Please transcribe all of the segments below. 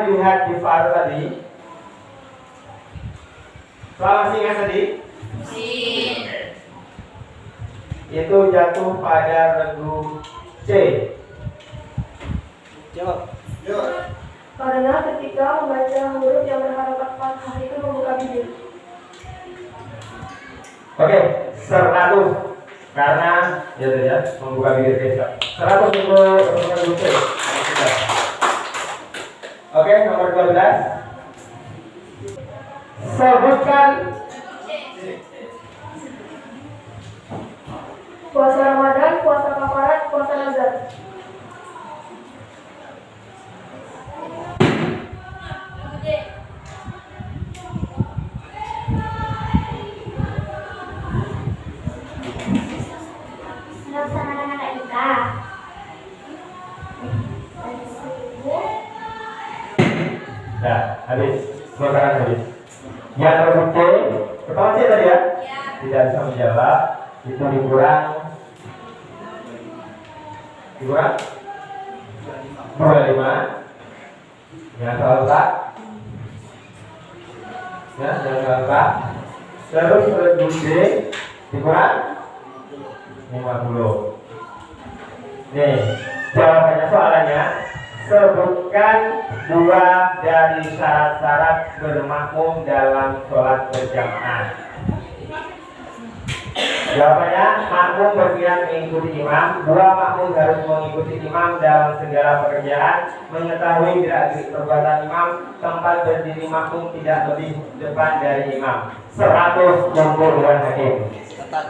dilihat di file tadi? Masih ingat tadi? Itu jatuh pada regu C. Jawab. Karena ketika membaca huruf yang berharakat fathah itu membuka bibir. Oke, 100 karena ya membuka bibir besok. 100 untuk regu C. Oke, nomor 12. Sebutkan Puasa Ramadan, puasa kafarat, puasa nazar. Melaksanakan akad nikah. Nah, habis. Sekarang habis. Yang terbukti, pertama C tadi ya? Tidak bisa menjawab. Itu dikurang 25. Jangan salah lupa. Ya, jangan salah lupa. Terus regu D dikurang 50. Nih, jawabannya soalannya. Sebutkan 2 dari syarat-syarat bermakmum dalam sholat berjamaah. Jawabannya, makmum berpihak mengikuti imam. 2, makmum harus mengikuti imam dalam segala pekerjaan, mengetahui gerak-gerik perbuatan imam, tempat berdiri makmum tidak lebih depan dari imam. 100 untuk Dewan Hakim.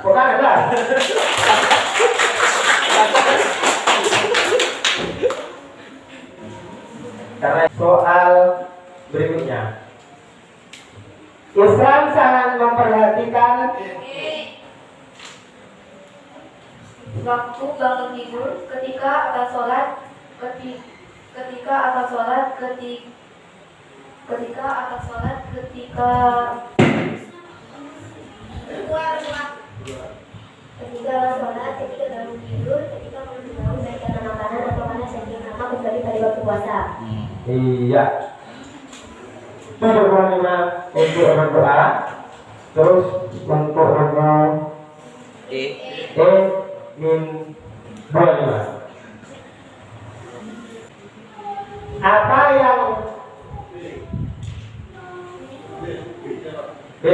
Bukan ada. Karena soal berikutnya, Islam sangat memperhatikan Waktu bangun tidur, ketika akan sholat, ketika akan sholat, ketika akan sholat, ketika sholat, ketika bangun tidur, ketika bangun baik karena makanan atau karena sakit maka kembali pada waktu puasa. Iya. 75 untuk regu A. Terus untuk regu E min 25. Apa yang B?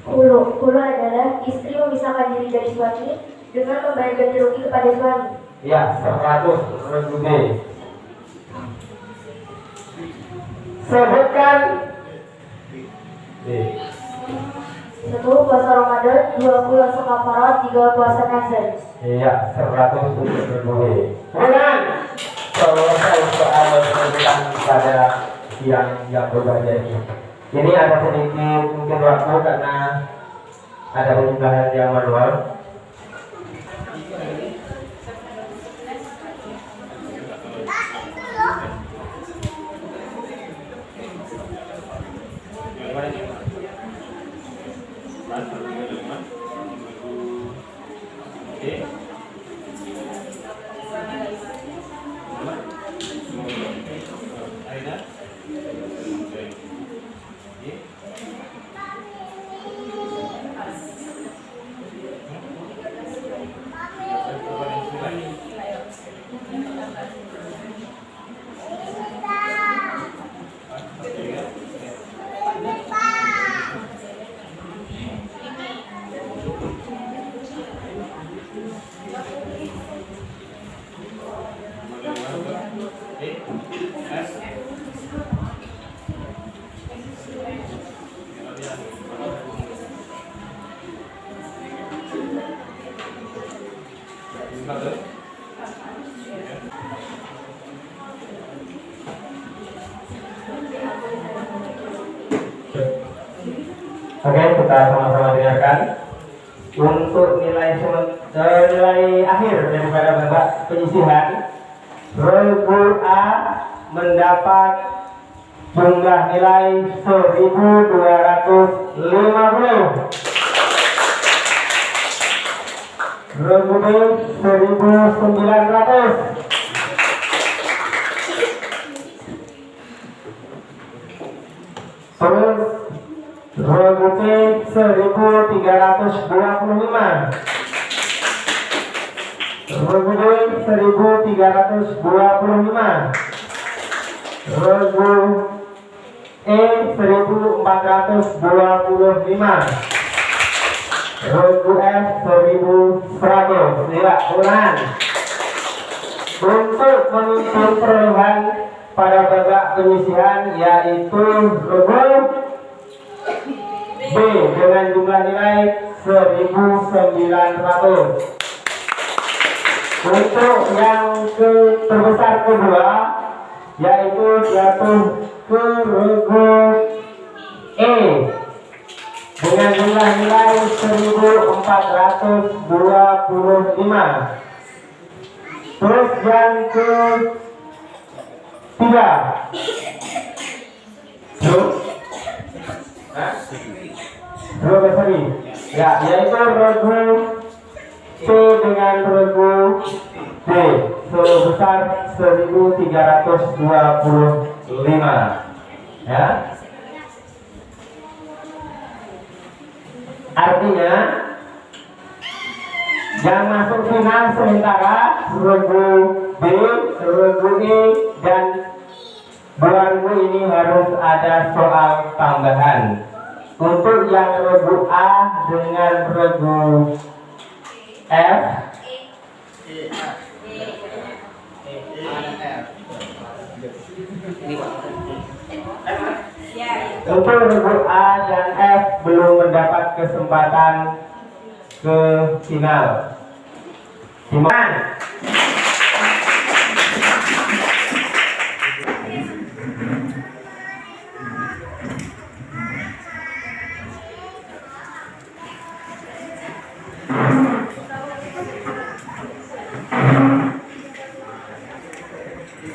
Hulu adalah istri memisahkan diri dari suami dengan membayar ganti rugi kepada suami. Ya, 100 regu B. Sebutkan B. 1 puasa Ramadan, 2 puasa kafarat, 3 puasa nazar. Iya, 100 untuk regu B. Kemudian selesai soal tentang pada yang berbahagia ini. Ini ada sedikit mungkin waktu karena ada penjelasan yang manual. Oke, kita sama-sama dengarkan. Untuk nilai akhir daripada babak penyisihan, regu A mendapat jumlah nilai 1250. Regu B 1900. 1325. Regu D 1325. Regu E 1425. Regu F 1100. Ya, ulangan. Untuk menghitung perolehan pada babak penyisihan yaitu regu B dengan jumlah nilai 1900. Untuk yang terbesar kedua yaitu jatuh ke regu E dengan jumlah nilai 1425. Terus yang ketiga ya, yaitu regu C dengan regu D sebesar 1325. Ya. Artinya yang masuk final sementara regu B, regu E dan dua regu ini harus ada soal tambahan. Untuk yang regu A dengan regu F untuk regu A dan F belum mendapat kesempatan ke final. Gimana?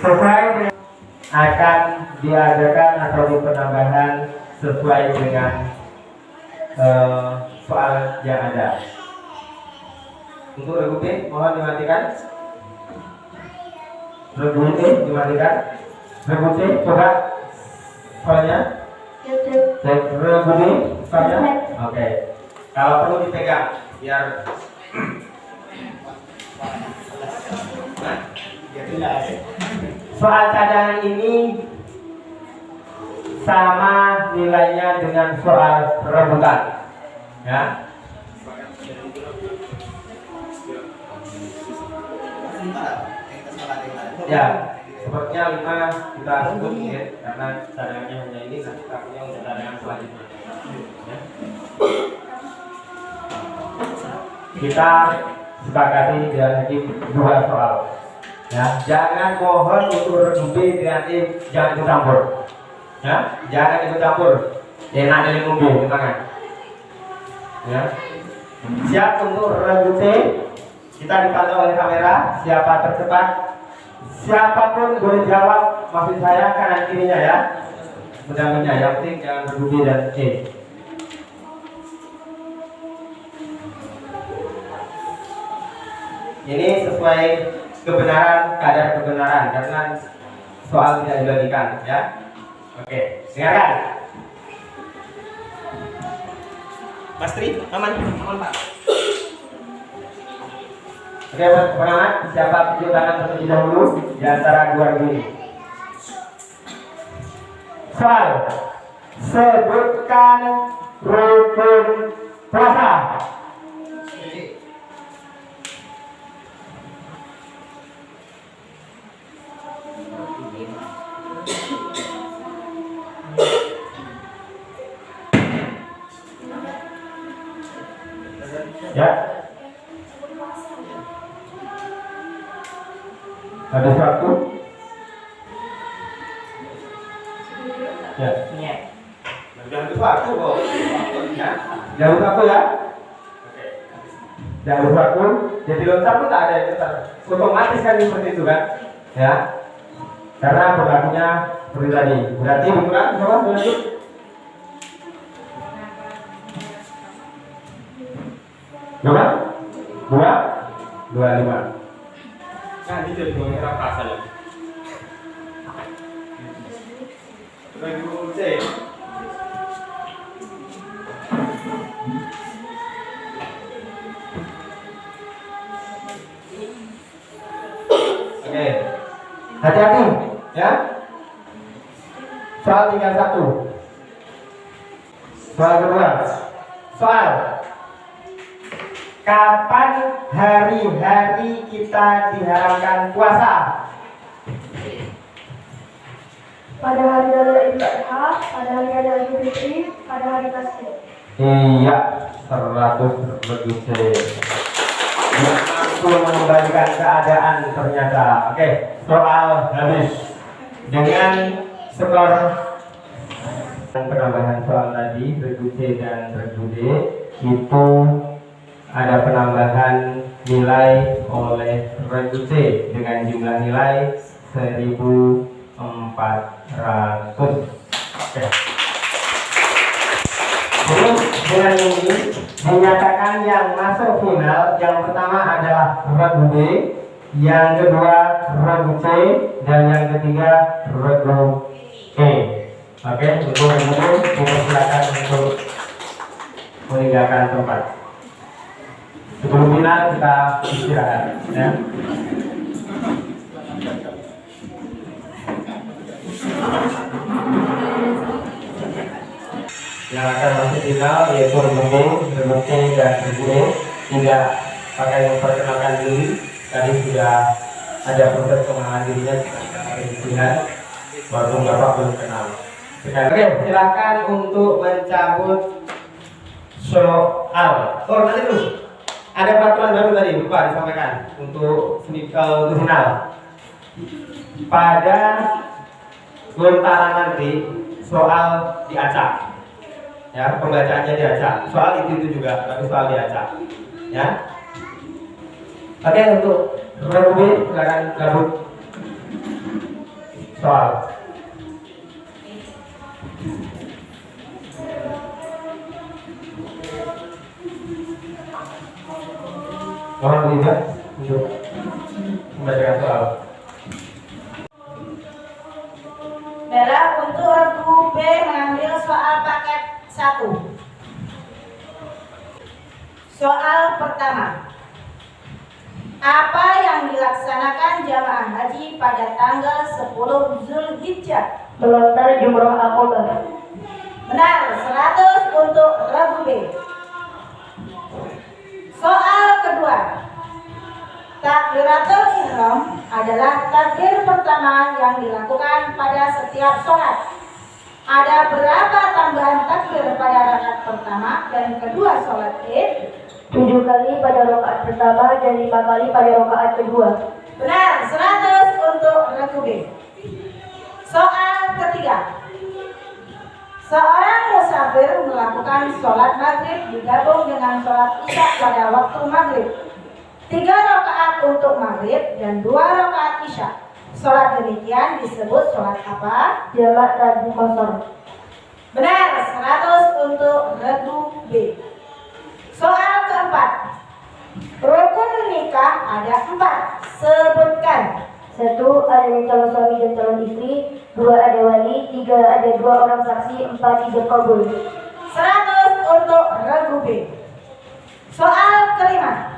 Sesuai dengan akan diadakan atau penambahan sesuai dengan soal yang ada. Untuk regu B mohon dimatikan. Regu B dimatikan. Regu C coba soalnya. Regu B soalnya. Oke. Kalau perlu dipegang biar soal cadangan ini sama nilainya dengan soal rebutan, ya. Ya, sepertinya 5 kita sebut ya, karena cadangannya hanya ini, nanti takutnya untuk cadangan selanjutnya. Ya. Kita sepakati dan lagi 2 soal. Ya, jangan mohon untuk regu B dengan E jangan ikut campur. Ya, jangan ikut campur. Enak dari regu B, tangan. Ya. Siap untuk regu C. Kita dipantau oleh kamera. Siapa tercepat, siapapun boleh jawab. Maksud saya kanan kirinya ya. Mudah-mudahan yang penting jangan regu B dan E. Ini sesuai kebenaran, kadar kebenaran karena soal tidak dibagikan ya. Oke, dengarkan. Mas Tri, aman Pak. Oke, pengamat, siapa tunjuk tangan terlebih dahulu di antara 2 regu ini. Soal, sebutkan rukun puasa. Ya. Ada satu. Ya. Jangan lupa aku kok. Ya. Jangan lupa aku ya. Oke. Jangan lupa aku. Jadi lontar pun tak ada yang lontar. Otomatis kan seperti itu kan. Ya. Karena berlakunya seperti tadi. Berarti ukuran coba lanjut. Coba 225. Nah, ini jadi merah pasal. Regu C. Hati-hati ya. Soal tinggal satu. Soal kedua. Soal kapan hari-hari kita diharamkan puasa? Pada hari raya Idul Adha, pada hari raya Idul Fitri, pada hari Tasbih. Iya, 100 lebih. Dia mampu mengembalikan keadaan ternyata. Oke, soal habis dengan skor penambahan soal tadi regu C dan regu D itu ada penambahan nilai oleh regu C dengan jumlah nilai 1.400. Oke. Terus dengan ini dinyatakan yang masuk final yang pertama adalah regu D, yang kedua regu C, dan yang ketiga regu E. Oke, untuk regu dipersilakan untuk meninggalkan tempat. Sebelum final kita istirahat ya. Yang akan masuk final yaitu regu B, regu C, dan regu E. Tidak pakai memperkenalkan diri, tadi sudah ada proses pengenalan dirinya dengan baru Bapak belum kenal. Oke, silakan untuk mencabut soal. Oh, nanti dulu. Ada peraturan baru tadi lupa disampaikan untuk final. Pada lontaran nanti soal diacak. Ya, pembacaannya diacak. Soal itu juga, tapi soal diacak. Ya. Oke, untuk regu B silakan cabut soal. Mohon tidak untuk membacakan soal. Bella untuk regu B mengambil soal paket 1. Soal pertama. Apa yang dilaksanakan jamaah haji pada tanggal 10 Zulhijjah? Melontar jumroh Aqabah. Benar, 100 untuk regu B. Soal kedua. Takbiratul ihram adalah takbir pertama yang dilakukan pada setiap sholat. Ada berapa tambahan takbir pada rakaat pertama dan kedua sholat Id? 7 kali pada rakaat pertama dan 5 kali pada rakaat kedua. Benar, 100 untuk regu B. Soal ketiga. Seorang musafir melakukan sholat maghrib digabung dengan sholat isya pada waktu maghrib. 3 rakaat untuk maghrib dan 2 rakaat isya. Sholat demikian disebut sholat apa? Jamak tadi kosor. Benar, 100 untuk regu B. Soal keempat. Rukun nikah ada 4. Sebutkan. 1. Adanya calon suami dan calon istri. 2. Ada wali. 3. Ada 2 orang saksi. 4. Ijab kabul. 100 untuk regu B. Soal kelima.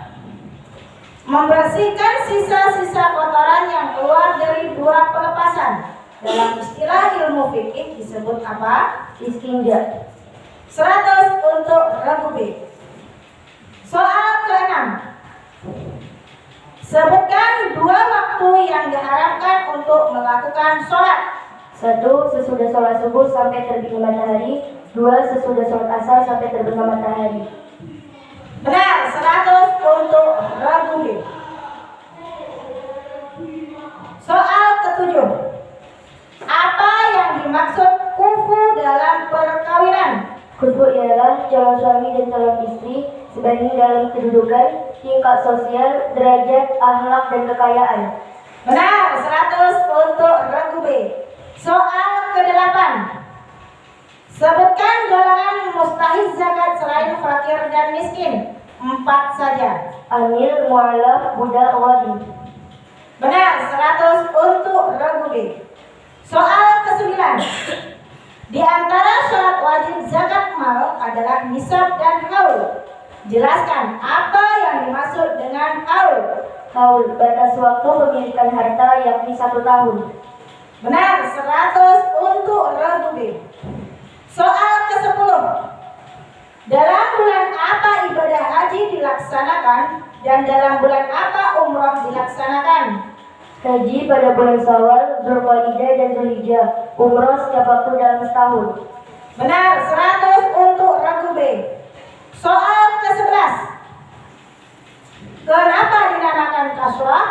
Membersihkan sisa-sisa kotoran yang keluar dari 2 pelepasan. Dalam istilah ilmu fikih disebut apa? Istinja. 100 untuk regu B. Soal ke-6. Sebutkan 2 waktu yang diharapkan untuk melakukan sholat. 1. Sesudah sholat subuh sampai terbitnya matahari. 2. Sesudah sholat asar sampai terbitnya matahari. Benar, 100 untuk regu B. Soal ke-7. Apa yang dimaksud kufu dalam perkawinan? Kufu ialah calon suami dan calon istri sebanding dalam kedudukan, tingkat sosial, derajat, akhlak, dan kekayaan. Benar, 100 untuk regu B. Soal ke-8. Sebutkan golongan mustahil zakat selain fakir dan miskin. 4 saja. Amil, mu'alaf, budak, wali. Benar, 100 untuk regu B. Soal ke-9. Di antara syarat wajib zakat mal adalah nisab dan haul. Jelaskan apa yang dimaksud dengan haul. Haul. Batas waktu pemilikan harta yakni 1 tahun. Benar, 100 untuk regu B. Soal ke-10. Dalam bulan apa ibadah haji dilaksanakan dan dalam bulan apa umrah dilaksanakan? Haji pada bulan Syawal, Dzulqa'dah dan Dzulhijjah. Umrah setiap waktu dalam setahun. Benar, 100 untuk regu B. Soal ke-11. Kenapa dinamakan kasrah?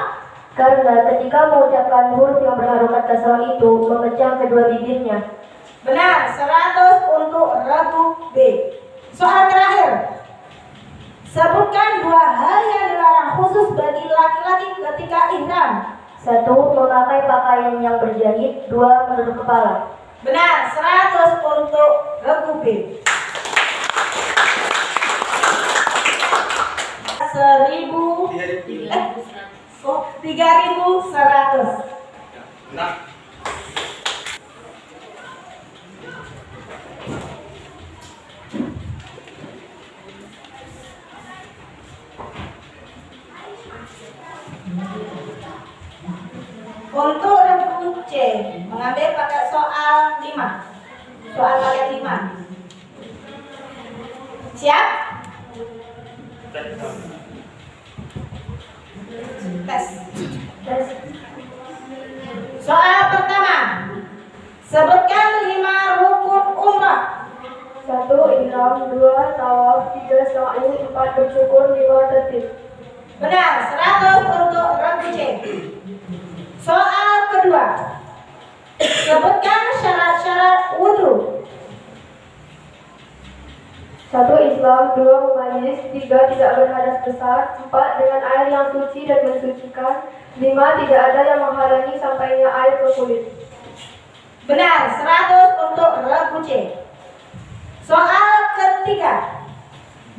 Karena ketika mengucapkan huruf yang berharokat kasrah itu memecah kedua bibirnya. Benar, 100 untuk regu B. Soal terakhir. Sebutkan 2 hal yang dilarang khusus bagi laki-laki ketika ihram. 1. Memakai pakaian yang berjahit. 2. Menutup kepala. Benar, 100 untuk regu B. 3.100. Untuk regu C, mengambil pakai soal 5. Soal paket 5. Siap? Tes. Soal pertama. Sebutkan 5 rukun umrah. 1. Ihram. 2. Tawaf. 3. Sa'i. 4. Bersyukur. 5. tertib. Benar, 100 untuk regu C. Soal kedua. Sebutkan syarat-syarat wudhu. 1. Islam. 2. Memajlis. 3. Tidak berhadas besar. 4. Dengan air yang suci dan mensucikan. 5. Tidak ada yang menghalangi sampainya air ke kulit. Benar, 100 untuk regu C. Soal ketiga.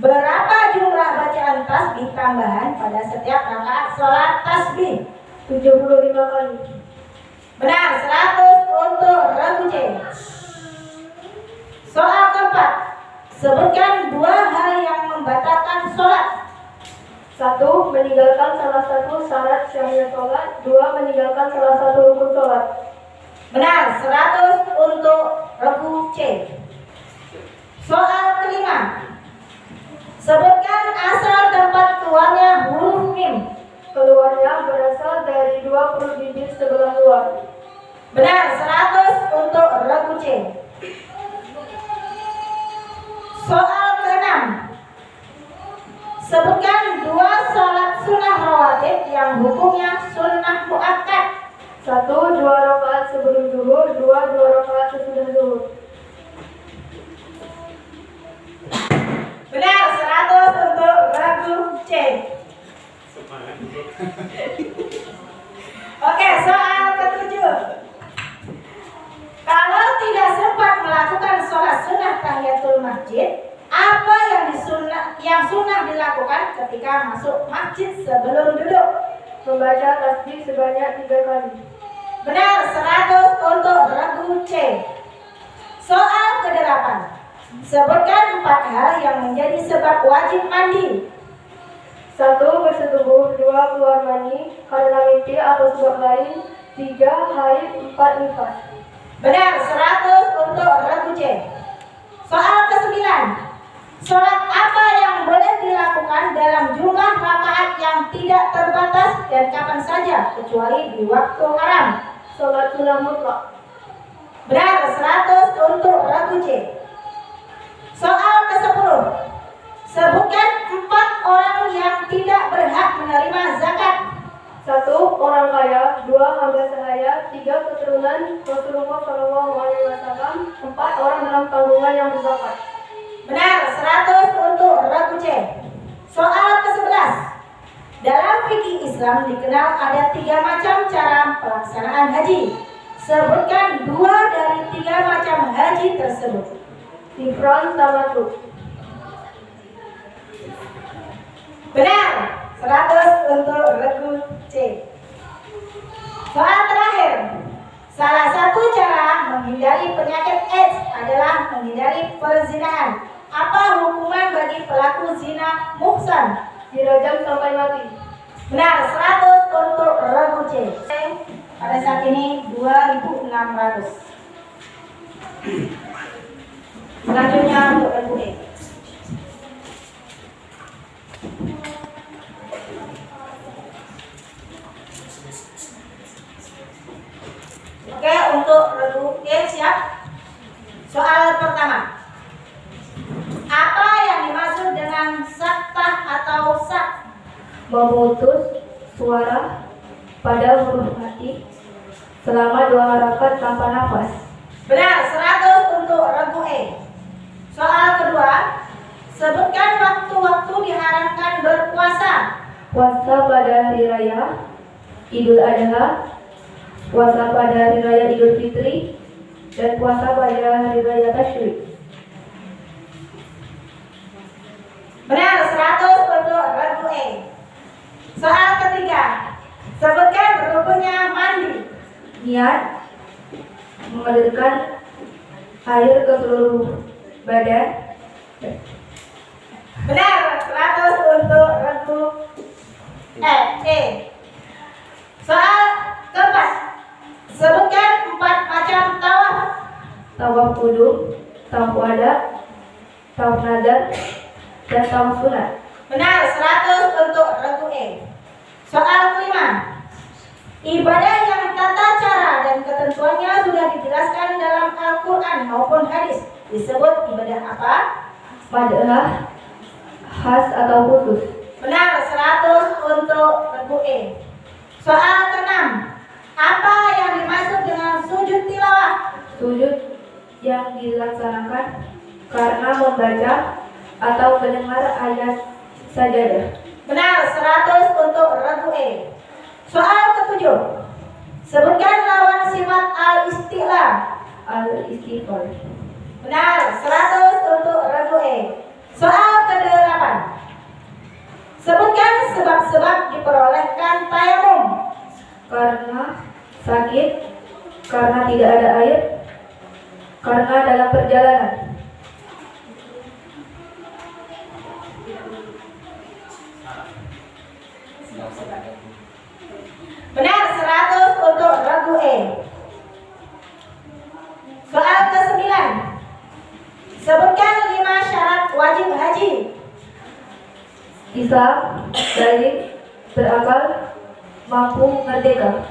Berapa jumlah bacaan tasbih tambahan pada setiap rakaat sholat tasbih? 75 kali. Benar, 100 untuk regu C. Soal keempat. Sebutkan 2 hal yang membatalkan sholat. 1. Meninggalkan salah satu syarat syahnya sholat. 2. Meninggalkan salah satu rukun sholat. Benar, 100 untuk regu C. Soal kelima. Sebutkan asal tempat keluarnya huruf mim. Keluarnya berasal dari 20 bibir sebelah luar. Benar, 100 untuk regu C. Soal ke-6. Sebutkan 2 sholat sunnah rawatib yang hukumnya sunnah muakkad. 1. 2 rakaat sebelum zuhur. 2. 2 rakaat sesudah zuhur. Benar, 100 untuk regu C. Oke, soal ke-7. Kalau tidak sempat melakukan sholat sunnah tahiyatul masjid, apa yang sunnah dilakukan ketika masuk masjid sebelum duduk? Membaca tasbih sebanyak 3 kali. Benar, 100 untuk regu C. Soal ke-8. Sebutkan 4 hal yang menjadi sebab wajib mandi. 1. Bersetubuh. 2. Keluar mani karena mimpi atau sebab lain. 3. Haid. 4. nifas. Benar, 100 untuk regu C. Soal ke-9. Sholat apa yang boleh dilakukan dalam jumlah rakaat yang tidak terbatas dan kapan saja kecuali di waktu haram? Sholat sunnah mutlak. Benar, 100 untuk regu C. Soal ke-10. Sebutkan 4 orang yang tidak berhak menerima zakat. 1. Orang kaya. 2. Hamba sahaya. 3. Keturunan Rasulullah SAW. 4. Orang dalam tanggungan yang berzakat. Benar, 100 untuk regu C. Soal ke-11. Dalam fikih Islam dikenal ada 3 macam cara pelaksanaan haji. Sebutkan 2 dari 3 macam haji tersebut. Ifrad, tamattu. Benar, 100 untuk regu C. Soal terakhir. Salah satu cara menghindari penyakit AIDS adalah menghindari perzinahan. Apa hukuman bagi pelaku zina muhsan? Dirajam sampai mati. Benar, 100 untuk regu C. Pada saat ini 2.600. Selanjutnya untuk regu E. Oke, untuk regu E siap? Soal pertama. Apa yang dimaksud dengan saktah atau sak? Memutus suara pada huruf mati selama 2 harakat tanpa nafas. Benar, 100 untuk regu E. Soal kedua. Sebutkan waktu-waktu diharamkan berpuasa. Puasa pada hari raya Idul Adha, puasa pada hari raya Idul Fitri, dan puasa pada hari raya Tasyrik. Benar, 100 untuk regu E. Soal ketiga. Sebutkan rukunnya mandi. Niat mengalirkan air ke seluruh badan. Benar, 100 untuk regu E. Soal keempat. Sebutkan 4 macam tawaf. Tawaf kudum, tawaf wada, tawaf nadar, dan tawaf sunat. Benar, 100 untuk regu E. Soal kelima. Ibadah yang tata cara dan ketentuannya sudah dijelaskan dalam Al-Quran maupun hadis disebut ibadah apa? Mad'ah, khas atau khusus. Benar, 100 untuk regu E. Soal keenam. Apa yang dimaksud dengan sujud tilawah? Sujud yang dilaksanakan karena membaca atau mendengar ayat sajadah. Benar, 100 untuk regu E. Soal ketujuh. Sebutkan lawan sifat al-isti'la. Al-istighfar. Benar, 100 untuk regu E. Soal ke-8. Sebutkan sebab-sebab diperolehkan tayamum. Karena sakit, karena tidak ada air, karena dalam perjalanan. Benar, 100 untuk regu E. Soal ke-9. Sebutkan 5 syarat wajib haji. Bisa, balik, berakal, mampu, merdeka.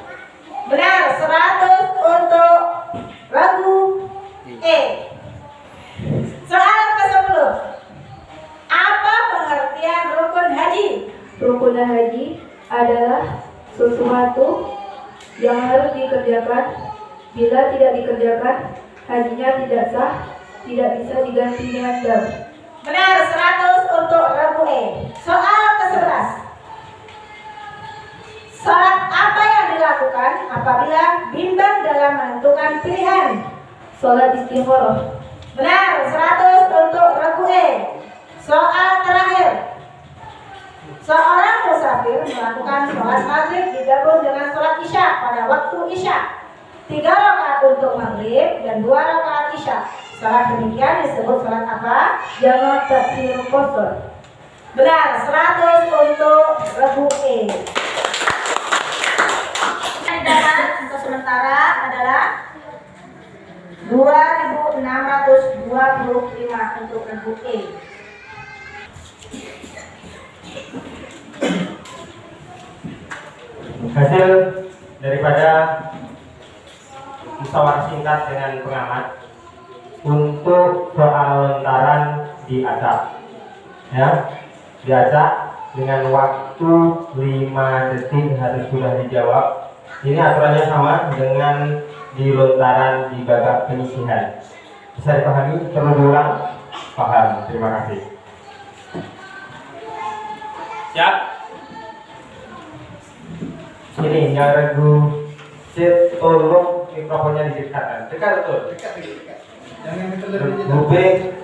Benar, 100 untuk regu E. Soal ke-10. Apa pengertian rukun haji? Rukun haji adalah sesuatu yang harus dikerjakan. Bila tidak dikerjakan, hajinya tidak sah, tidak bisa diganti dengan dam. Benar, 100 untuk regu E. Soal ke-11. Salat apa yang dilakukan apabila bimbang dalam menentukan pilihan? Salat istikharah. Benar, 100 untuk regu E. Soal terakhir. Seorang musafir melakukan sholat maghrib digabung dengan sholat isya pada waktu isya. 3 rakaat untuk maghrib dan 2 rakaat isya. Sholat demikian disebut sholat apa? Jamak takhir qasar. Benar, 100 untuk regu E. Yang didapat untuk sementara adalah 2.625 untuk regu E. Hasil daripada musyawarah singkat dengan pengamat untuk soal lontaran diacak, ya, diacak dengan waktu 5 detik harus sudah dijawab. Ini aturannya sama dengan di lontaran di babak penyisihan. Bisa dipahami? Perlu diulang? Paham. Terima kasih. Siap. Ini yang regu sit, tolong mikrofonnya didekatkan. Dekat betul. Dekat. Jangan terlalu Regu B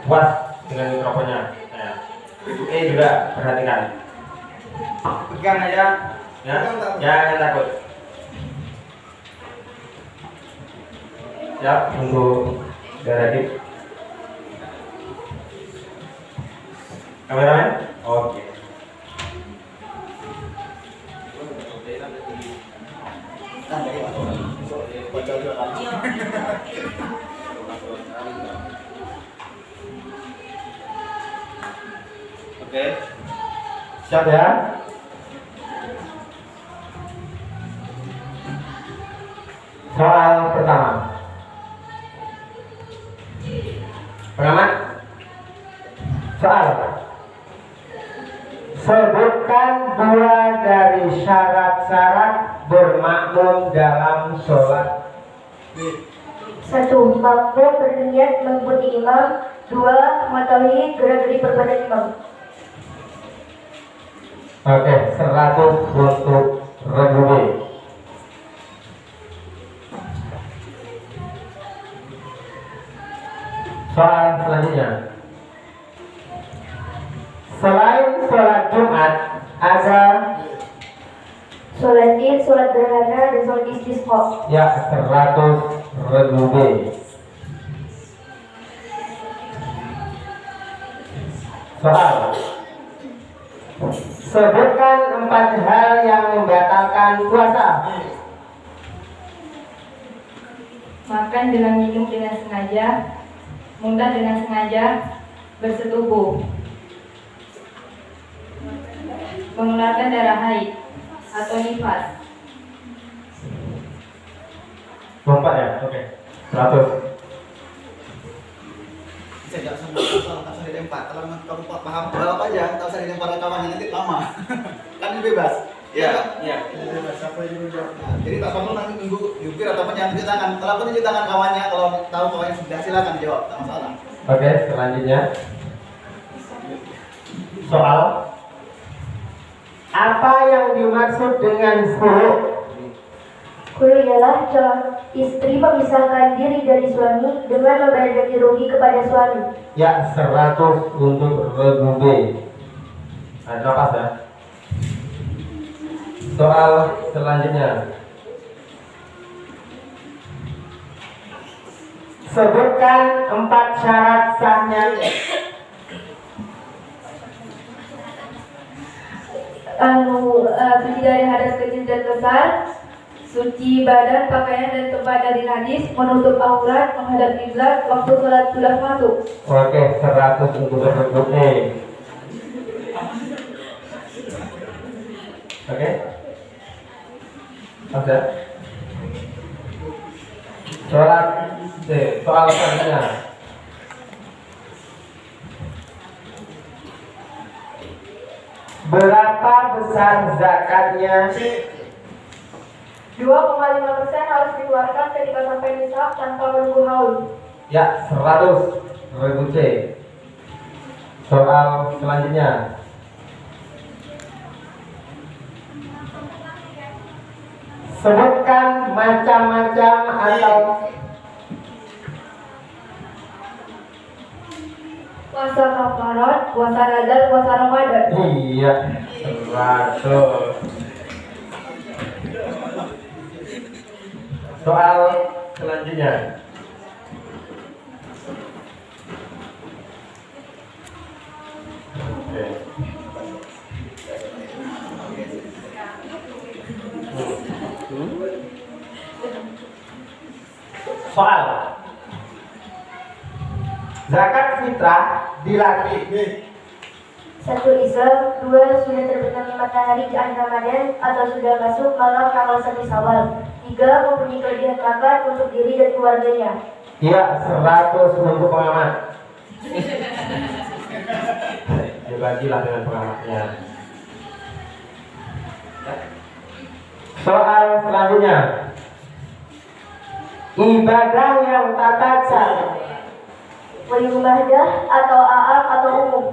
puas dengan mikrofonnya. Nah, regu E juga perhatikan. Pegang aja, ya. Jangan takut. Siap untuk Daradip. Kameramen? Oke. Oke. Siap ya? Soal pertama. Pengamat. Soal. Sebutkan dua dari syarat-syarat bermakmum dalam sholat. 1. Makmum berniat mengikuti imam. 2. Mengetahui gerak-gerik perbuatan imam. Oke, 100 untuk Rebubi. Soal selanjutnya. Selain sholat Jumat, ada Sholat id, sholat gerhana, dan sholat istisqa. ya 100 Rebubi. Soal. Sebutkan 4 hal yang membatalkan puasa. Makan dengan minum dengan sengaja, muntah dengan sengaja, bersetubuh, mengeluarkan darah haid atau nifas. 4 ya? Oke. 100. Saya nggak usah dilempar. Kalau kamu paham balap aja, tak usah dilempar kawannya nanti lama. Kan bebas. Ya. Iya. Bebas. Siapa yang jawab? Nah, jadi tak perlu nanti nunggu jubir atau penyanyi tangan. Kalau penyanyi tangan kawannya, kalau tahu kawannya sudah silakan jawab, tak masalah. Oke, selanjutnya. Soal. Apa yang dimaksud dengan khulu? Khulu ialah calon istri memisahkan diri dari suami dengan membayar ganti rugi kepada suami. Ya, 100 untuk Rebubi. Ada nafas ya. Soal selanjutnya. Sebutkan 4 syarat sahnya. Suci dari hadas kecil dan besar, suci badan, pakaian dan tempat dari najis, menutup aurat, menghadap kiblat, waktu sholat sudah masuk. Oke, 100 untuk Rebubi. Oke. Ada. Soal selanjutnya. Berapa besar zakatnya? 2,5% harus dikeluarkan ketika sampai nisab tanpa menunggu haul. Ya, 100 Rebu C. Soal selanjutnya. Sebutkan macam-macam atau puasa kafarat, puasa nadar, puasa Ramadan. iya 100. Soal selanjutnya. Oke. Soal. Zakat fitrah dilatih. 1. Islam, 2. Sudah terbenam matahari di akhir Ramadan atau sudah masuk malam tanggal 1 Syawal. 3. Mempunyai kelebihan makan untuk diri dan keluarganya. Iya, 100 untuk pengamat. Dibagilah dengan pengamatnya. Soal selanjutnya. Ibadah yang tata cara. Walimumahadah atau aam atau umum.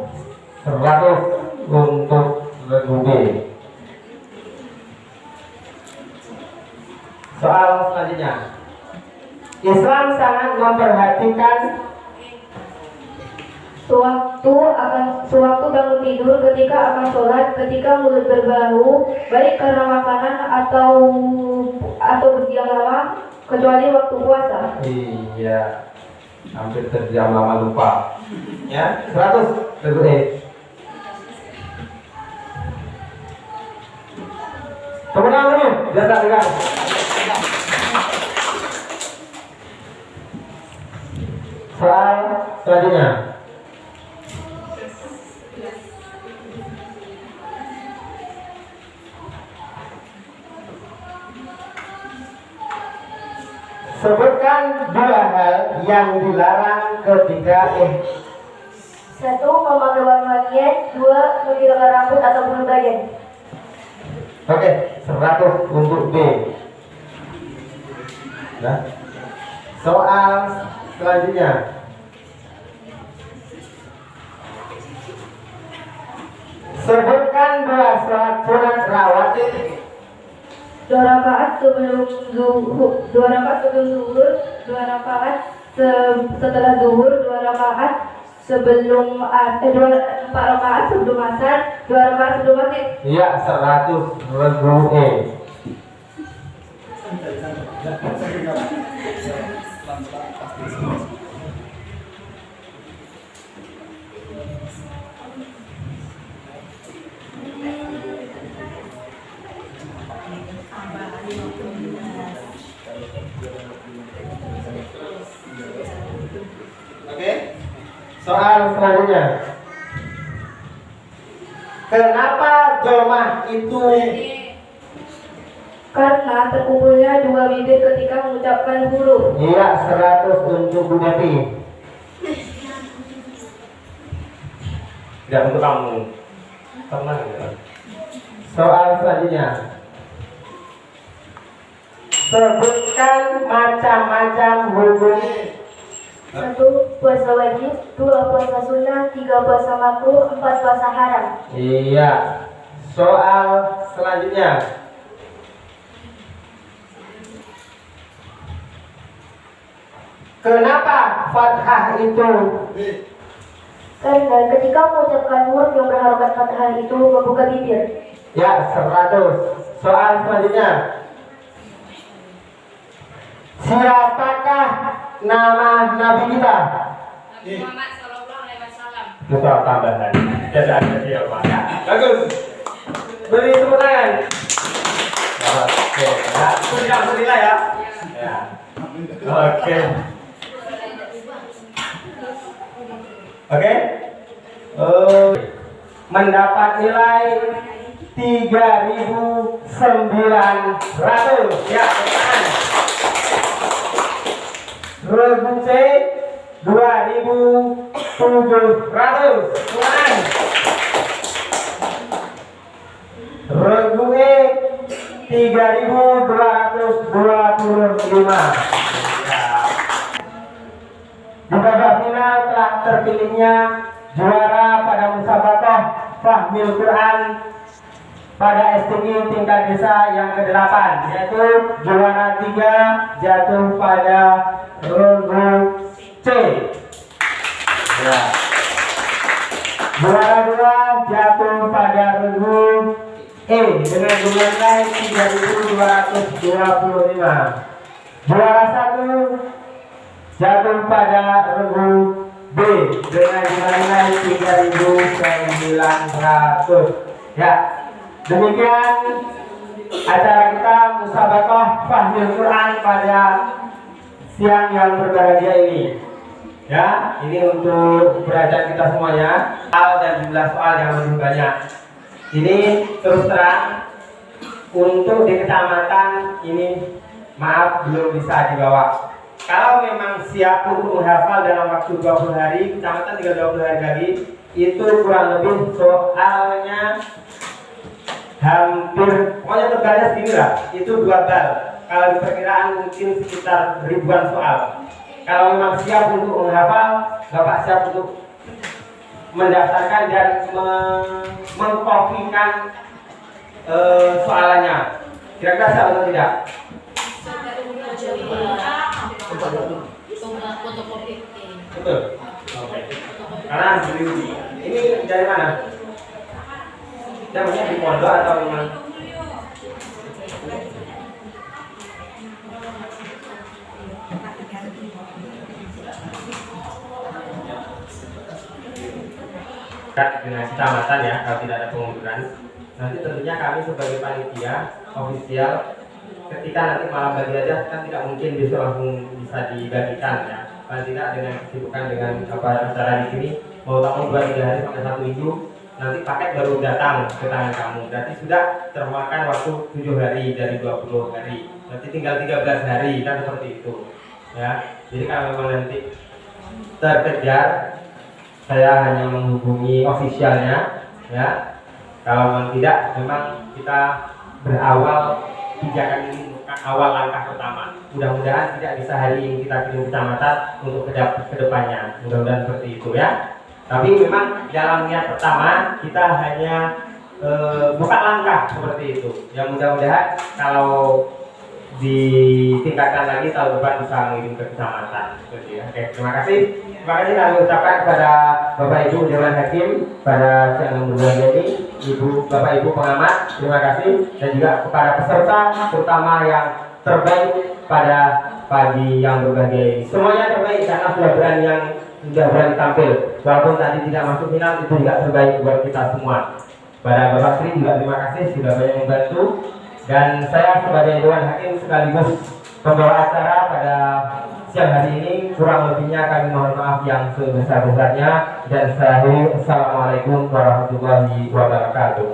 100 untuk Rebubi. Soal selanjutnya. Islam sangat memperhatikan sewaktu bangun tidur, ketika akan sholat, ketika mulut berbau, baik karena makanan atau berdiam lama, kecuali waktu puasa. Iya, hampir terdiam lama lupa. Ya, 100 Rebubi. Teman-teman, biasa dengar. Soal selanjutnya. Sebutkan dua hal yang dilarang ketika Satu, memakai wangi-wangian. Dua, menghilangkan rambut atau bulu badan. Oke, 100 untuk B. Nah, soal selanjutnya. Sebutkan dua sholat sunat rawatib. 2 rakaat sebelum zuhur, 2 rakaat sebelum zuhur, 2 rakaat setelah zuhur, 2 rakaat sebelum 4 rakaat sebelum asar, 2 rakaat sebelum maghrib. Iya, 100 regu E. Oke. Soal selanjutnya. Kenapa jomah itu? Karena terkumpulnya dua bibir ketika mengucapkan huruf. Iya, 100 untuk Bu Devi. Tidak untuk kamu. Tenang ya. Soal selanjutnya. Sebutkan macam-macam hukum. 1, puasa wajib. 2, puasa sunnah. 3, puasa makruh. 4, puasa haram. Iya. Soal selanjutnya. Kenapa fathah itu? Karena ketika mengucapkan huruf yang berharokat fathah itu membuka bibir. Ya, 100. Soal selanjutnya. Siapakah nama Nabi kita? Nabi Muhammad Sallallahu Alaihi Wasallam. Itu soal tambahan. Tidak ada siapa. Ya, bagus. Beri tepuk tangan. Oke. Ya, itu tidak bernilai ya. Ya. Oke. Oke. Mendapat nilai 3.900. Ya, teman. Regu C 2.700. Teman. Regu E 3.225. Di babak final telah terpilihnya juara pada musabaqah Fahmil Quran pada STI tingkat desa yang ke-8, yaitu juara 3 jatuh pada regu C. Ya. Juara 2 jatuh pada regu E dengan nilai 3.225. Juara 1 jatuh pada regu B dengan nilai 3.900. Ya, demikian acara kita musabaqah Fahmil Quran pada siang yang berbahagia ini. Ya, ini untuk belajar kita semuanya. Soal dan jumlah soal yang lebih banyak. Ini terus terang untuk di kecamatan ini maaf belum bisa dibawa. Kalau memang siap untuk menghafal dalam waktu 20 hari, kecamatan tinggal 20 hari lagi, itu kurang lebih soalnya hampir, pokoknya tebalnya segini lah, itu 2 bal. Kalau di perkiraan mungkin sekitar ribuan soal. Kalau memang siap untuk menghafal, Bapak siap untuk mendaftarkan dan mengkopikan soalannya. Kira-kira siap atau tidak? Betul. Oke. Karena beli ini dari mana? Namanya di pondok atau memang? Dengan kecamatan ya, kalau tidak ada pengunduran. Nanti tentunya kami sebagai panitia ofisial, ketika nanti malam bagi aja kan tidak mungkin besok langsung bisa dibagikan ya. paling tidak dengan kesibukan dengan acara di sini, mau tak mau 2-3 hari sampai 1 minggu, nanti paket baru datang ke tangan kamu. Berarti sudah termakan waktu 7 hari dari 20 hari. Nanti tinggal 13 hari, kan seperti itu. Ya, jadi kalau memang nanti terkejar, saya hanya menghubungi ofisialnya, ya. Kalau memang tidak, memang kita berawal pijakan ini awal langkah pertama. Mudah-mudahan tidak bisa hari ini kita kirim kecamatan untuk ke depannya. Mudah-mudahan seperti itu ya. Tapi memang dalam niat pertama kita hanya buka langkah seperti itu. Yang mudah-mudahan kalau ditingkatkan lagi tahun depan bisa mengirim ke kecamatan. Oke, terima kasih. Terima kasih kami ucapkan kepada Bapak Ibu Dewan Hakim pada siang yang berbahagia ini, Bapak Ibu pengamat, terima kasih, dan juga kepada peserta terutama yang terbaik pada pagi yang berbahagia ini. Semuanya terbaik karena sudah berani tampil. Walaupun tadi tidak masuk final, itu juga terbaik buat kita semua. Pada Bapak Sri juga terima kasih sudah banyak membantu. Dan saya sebagai Dewan Hakim sekaligus pembawa acara pada siang hari ini, kurang lebihnya kami mohon maaf yang sebesar-besarnya, dan saya akhiri, assalamualaikum warahmatullahi wabarakatuh.